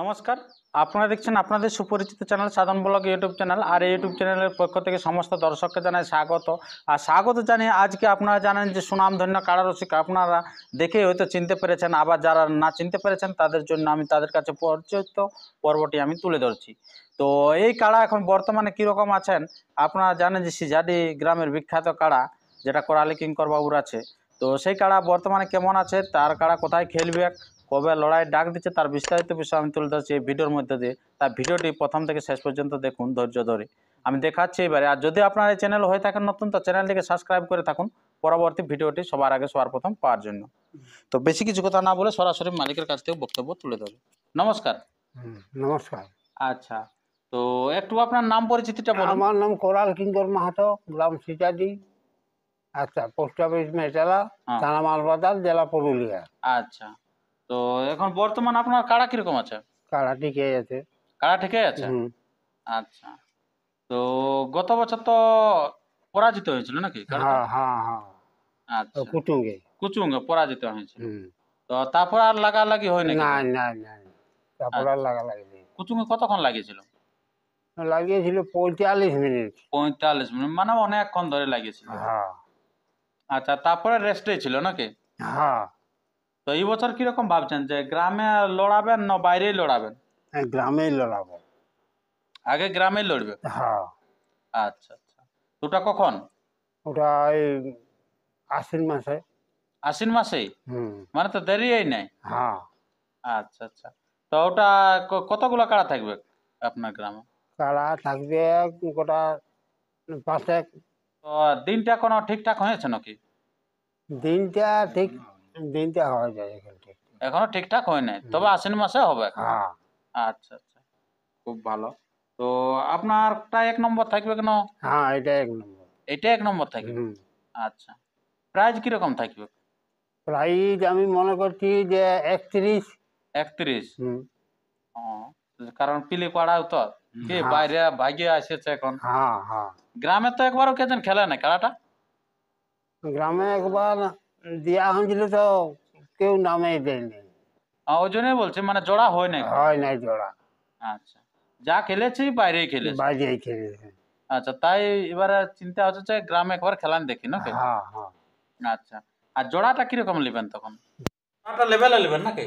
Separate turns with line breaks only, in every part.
নমস্কার, আপনারা দেখছেন আপনাদের সুপরিচিত চ্যানেল সাধন ব্লগ ইউটিউব চ্যানেল। আর এই ইউটিউব চ্যানেলের পক্ষ থেকে সমস্ত দর্শককে জানাই স্বাগত। আর স্বাগত জানিয়ে আজকে আপনারা জানেন যে সুনামধন্য কাড়া রসিক আপনারা দেখেই হয়তো চিনতে পেরেছেন, আবার যারা না চিনতে পেরেছেন তাদের জন্য আমি তাদের কাছে পরিচিত পর্বটি আমি তুলে ধরছি। তো এই কাড়া এখন বর্তমানে কীরকম আছেন আপনারা জানেন যে সিজাডি গ্রামের বিখ্যাত কাড়া যেটা করালি কিঙ্কর বাবুর আছে। তো সেই কাড়া বর্তমানে কেমন আছে, তার কাড়া কোথায় খেলবে, কবে লড়াই ডাক দিচ্ছে, তার বিস্তারিত বিষয় আমি তুলে ধরছি এই ভিডিওর মধ্যে দিয়ে। তার ভিডিওটি প্রথম থেকে শেষ পর্যন্ত দেখুন ধৈর্য ধরে, আমি দেখাচ্ছি এবারে। আর যদি আপনার এই চ্যানেল হয়ে থাকেন নতুন, তো চ্যানেলটিকে সাবস্ক্রাইব করে থাকুন পরবর্তী ভিডিওটি সবার আগে সবার প্রথম পাওয়ার জন্য। তো বেশি কিছু কথা না বলে সরাসরি মালিকের কাছ থেকে বক্তব্য তুলে ধরে। নমস্কার।
নমস্কার।
আচ্ছা, তো একটু আপনার নাম পরিচিতিটা বলুন।
আমার নাম কোরাল কিঙ্কর মাহাতো, গ্রাম সিটাডি, আচ্ছা, পোস্ট অফিস মেটালা, থানা মালবাজার, জেলা পুরুলিয়া।
আচ্ছা, তো এখন বর্তমান আপনার কাড়া কিরকম আছে?
কাড়া ঠিকই আছে।
কাড়া ঠিকই আছে। আচ্ছা, তো গত বছর তো পরাজিত হয়েছিল নাকি?
হ্যাঁ হ্যাঁ হ্যাঁ।
আচ্ছা,
কুচুঙ্গে
পরাজিত হয়েছিল। তো তারপর আর লাগালাগি হয় নাকি?
না না না, তারপর আর লাগালাগি নেই।
কুচুঙ্গে কতক্ষণ লাগিয়েছিল?
লাগিয়েছিল 45 মিনিট।
45 মিনিট, মানে অনেকক্ষণ ধরে লাগিয়েছিল।
হ্যাঁ।
আচ্ছা, তারপরে রেস্টেই ছিল নাকি?
হ্যাঁ।
তো এই বছর কিরকম ভাবছেন, যে গ্রামে লড়াবেন না বাইরেই লড়াবেন?
গ্রামেই লড়াবো।
আগে গ্রামেই লড়বে?
হ্যাঁ।
আচ্ছা আচ্ছা, ওটা কখন?
ওটা এই আশ্বিন মাসে।
আশ্বিন মাসেই? মানে তো দেরি এই নাই।
হ্যাঁ।
আচ্ছা আচ্ছা, তো ওটা কতগুলো কাড়া থাকবে আপনার গ্রামে?
কাড়া থাকবে গোটা 5।
তো দিনটা কোনো ঠিকঠাক হয়েছে নাকি?
দিনটা হয়ে যায়
এখনো ঠিকঠাক হয় নাই, তবে আশ্বিন মাসে হবে।
হ্যাঁ।
আচ্ছা আচ্ছা, খুব ভালো। তো আপনারটা 1 নম্বর থাকবে কেন?
হ্যাঁ, এটা 1 নম্বর।
এটা 1 নম্বর থাকবে। আচ্ছা, প্রাইজ কিরকম থাকবে?
প্রাইজ আমি মনে করছি যে 31।
31? কারণ পিলি পাড়াও তো কি বাইরে ভাগে আসেছে এখন।
হ্যাঁ হ্যাঁ।
গ্রামে তো একবারও কেজন খেলে না খেলাটা?
গ্রামে একবার দেওয়া হয়েছিল, তো কেউ নামে দেয়নি।
ওই জন্যই বলছি, মানে জোড়া হয় নাই।
হয় নাই জোড়া।
আচ্ছা, যা খেলেছি বাইরেই খেলেছি।
বাইরেই খেলেছে।
আচ্ছা, তাই এবারে চিন্তা হচ্ছে যে গ্রামে একবার খেলান দেখি নাকি?
হ্যাঁ হ্যাঁ।
আচ্ছা, আর জোড়াটা কিরকম নেবেন তখন? জোড়াটা লেভেলে নেবেন নাকি?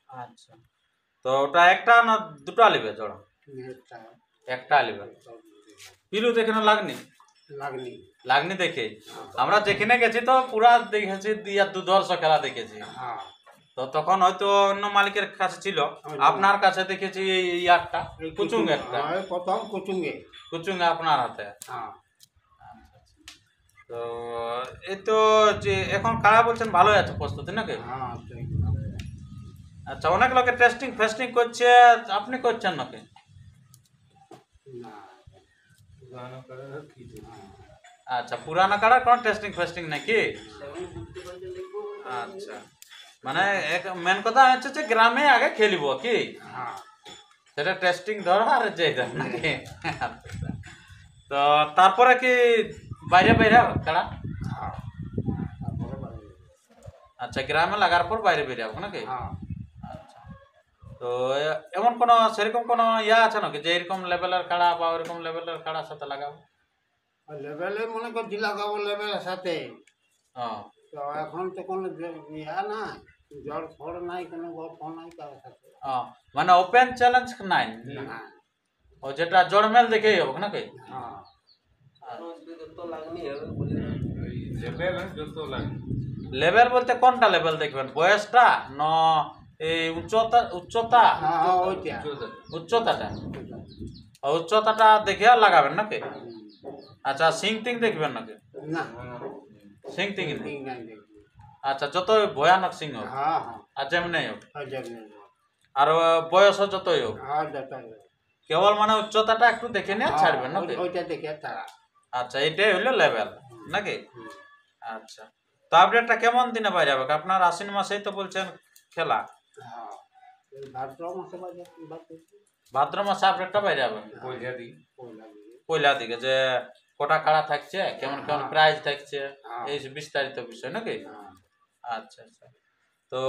আচ্ছা, তো ওটা একটা না দুটা নেবে জোড়া? একটা নেবে। পিলু দেখে না লাগনি? লাগনি দেখে আমরা যেখানে গেছি তো পুরা দেখেছি, দুধর্ষ খেলা দেখেছি। তো তখন হয়তো অন্য মালিকের কাছে ছিল, আপনার কাছে দেখেছি এই একটা কুচুঙ্গে, একটা
প্রথম
কুচুঙ্গে আপনার হাতে। তো এই তো যে এখন কাড়া বলছেন ভালোই আছে প্রস্তুতি নাকি? আচ্ছা, অনেক লোকে টেস্টিং ফেস্টিং করছে, আপনি করছেন নাকি? আচ্ছা, পুরানা কাড়ার কোনো টেস্টিং ফেস্টিং নাকি? আচ্ছা, মানে মেন কথা হচ্ছে যে গ্রামে আগে খেলিব কি সেটা টেস্টিং ধরো আর যেটা নাকি? তো তারপরে কি বাইরে বাইরে কাড়া? আচ্ছা, গ্রামে লাগার পর বাইরে বেরে যাবো নাকি? আচ্ছা, তো এমন কোন সেরকম কোন ইয়া আছে নাকি যে এরকম লেভেলের কাড়া বা ওরকম লেভেলের কাড়ার সাথে লাগাবো?
লেভেলে মনে করছি লাগাবো লেভেলের সাথে। তো এখন তো কোনো ইয়া না, জল ফড় নাই, কোনো গল্প নাই কারোর সাথে।
মানে ওপেন চ্যালেঞ্জ নাই? ও যেটা জড়মেল দেখেই হবে নাকি? লেভেল বলতে কোনটা লেভেল দেখবেন, বয়সটা না এই উচ্চতাটা? উচ্চতাটা দেখে লাগাবেন নাকি? আচ্ছা, সিং তিং দেখবেন নাকি?
না,
সিং তিং। আচ্ছা, যত ভয়ানক সিং হোক আর যেমনি হোক, আর বয়স যতই হোক, কেবল মানে উচ্চতাটা একটু দেখে নিয়ে ছাড়বেন নাকি? আচ্ছা, এটাই হইলো লেভেল নাকি? আচ্ছা, তো আপডেটটা কেমন দিনে বাইরে যাবে আপনার? আশ্বিন মাসেই তো বলছেন খেলা। ভাদ্র মাসে আপডেটটা বাইরে যাবে পয়লা দিকে, যে কটা কাড়া থাকছে, কেমন কেমন প্রাইস থাকছে, এই বিস্তারিত বিষয় নাকি? আচ্ছা আচ্ছা, তো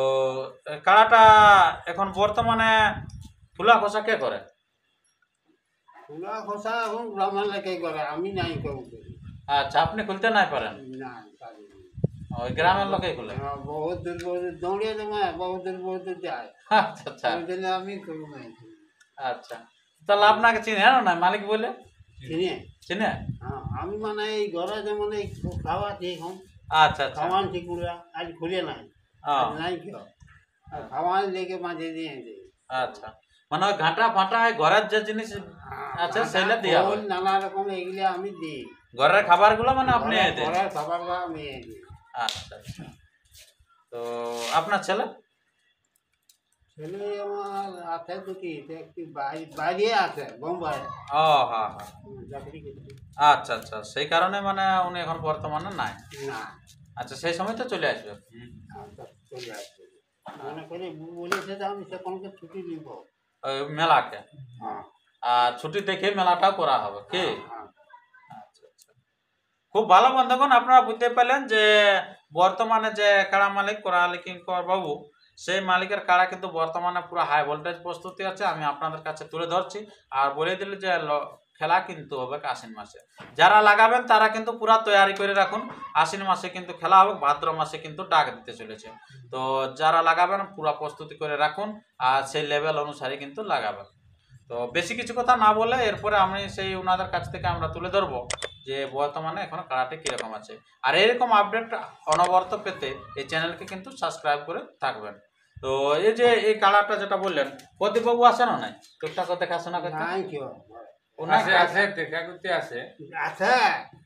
কাড়াটা এখন বর্তমানে ফুলা খোসা কে করে?
ফুলা খোসা এখন ব্রাহ্মণ লেগে করে, আমি নাই কেউ করি।
আচ্ছা, আপনি খুলতে নাই পারেন?
না পারি না।
ওই গ্রামের লোকেই খুলে?
বহুত দূর দৌড়িয়ে দেবে, বহুত দূর যায়।
আচ্ছা আচ্ছা
ওই জন্য আমি করি নাই।
আচ্ছা, তাহলে আপনাকে চিনে না মালিক বলে?
চিনি?
চিনে?
হ্যাঁ, আমি মানে এই ঘরে যেমন এই খাওয়া ঠিক হম,
আচ্ছা আচ্ছা
খাওয়ান ঠিক করে আজ খুলে নাই, আজ নাই কেউ। আর খাওয়ান লেগে মাঝে দিয়ে দিই।
আচ্ছা, মানে ওই ঘাটা ফাটা ঘরের যে জিনিস আছে সেগুলা দিয়া হয়?
নানা রকম এগুলো আমি দিই।
ঘরের খাবার গুলো মানে আপনি দেন?
ঘরের খাবারগুলো আমি দিই।
আচ্ছা আচ্ছা। তো আপনার ছেলে?
ছেলে আমার আছে দুটি, একটি বাইরে আছে, বোম্বাই
ও হ্যাঁ হ্যাঁ,
চাকরি করছে।
আচ্ছা আচ্ছা, সেই কারণে মানে উনি এখন বর্তমানে নাই।
না,
আচ্ছা, সেই সময় তো চলে আসবে।
চলে আসবে মনে করে বলেছে যে আমি সেখানকে ছুটি নিব।
ওই মেলাকে?
হ্যাঁ
আর ছুটি দেখে মেলাটাও করা হবে কি?
হ্যাঁ।
আচ্ছা আচ্ছা, খুব ভালো বন্ধুগণ, আপনারা বুঝতে পারলেন যে বর্তমানে যে কাড়া মালিক কোরআলী কিঙ্কর বাবু, সেই মালিকের কাড়া কিন্তু বর্তমানে পুরো হাই ভোল্টেজ প্রস্তুতি আছে। আমি আপনাদের কাছে তুলে ধরছি আর বলে দিলে যে খেলা কিন্তু হবে আশ্বিন মাসে। যারা লাগাবেন তারা কিন্তু পুরা তৈরি করে রাখুন, আশ্বিন মাসে কিন্তু খেলা হবে, ভাদ্র মাসে কিন্তু ডাক দিতে চলেছে। তো যারা লাগাবেন পুরা প্রস্তুতি করে রাখুন আর সেই লেভেল অনুসারে কিন্তু লাগাবেন। তো বেশি কিছু কথা না বলে এরপরে আমি সেই ওনাদের কাছ থেকে আমরা তুলে ধরবো যে বর্তমানে এখন কাড়াটি কীরকম আছে। আর এরকম আপডেট অনবরত পেতে এই চ্যানেলকে কিন্তু সাবস্ক্রাইব করে থাকবেন। তো এই যে এই কাড়াটা যেটা বললেন, প্রদীপবাবু আসে না নাই টুকটাক দেখাশোনা করতে?
নাই কেউ
ওনাকে
আছে দেখা করতে আছে।
আছে,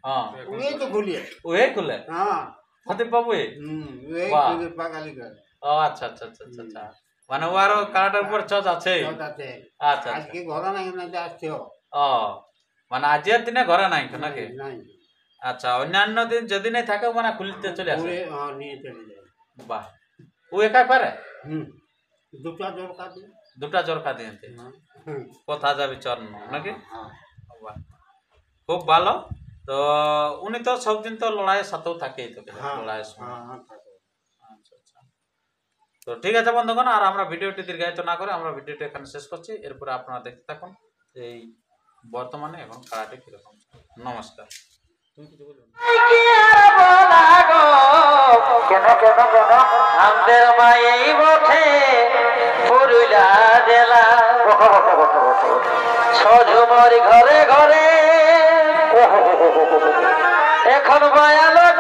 হ্যাঁ,
ওই তো খুলিয়ে।
ওই খুলে
হ্যাঁ
প্রদীপবাবু?
ওই
বাহ।
খুলে পাগালি করে।
ও আচ্ছা আচ্ছা আচ্ছা আচ্ছা আচ্ছা, মানে ও আরো কাড়াটার উপর চচ আছে?
চট আছে।
আচ্ছা আচ্ছা,
আজকে ঘরে নাই না, আসছেও
ও মানে আজকের দিনে ঘরে নাই তো নাকি?
নাই,
আচ্ছা, অন্যান্য দিন যেদিনই থাকে মানে খুলতে চলে আসে?
ঘুরে নিয়ে চলে যায়।
বাহ, ও একা পারে?
দুটা দরকার দিই।
দুটা জরকা দিতে কোথা যাবি চর্ণ নাকি? বাহ, খুব ভালো। তো উনি তো সবদিন তো লড়াইয়ের সাথেও থাকেই তো লড়াইয়ের সময়। আচ্ছা আচ্ছা, তো ঠিক আছে বন্ধুগণ, আর আমরা ভিডিওটি দীর্ঘায়িত না করে আমরা ভিডিওটি এখানে শেষ করছি। এরপরে আপনারা দেখতে থাকুন এই বর্তমানে এখন কারাটে কিরকম। নমস্কার। তুমি কিছু বলবে?
আমাদের মায়ের বটে পুরুলা জেলা সজুমরি ঘরে ঘরে এখন মায়া লোক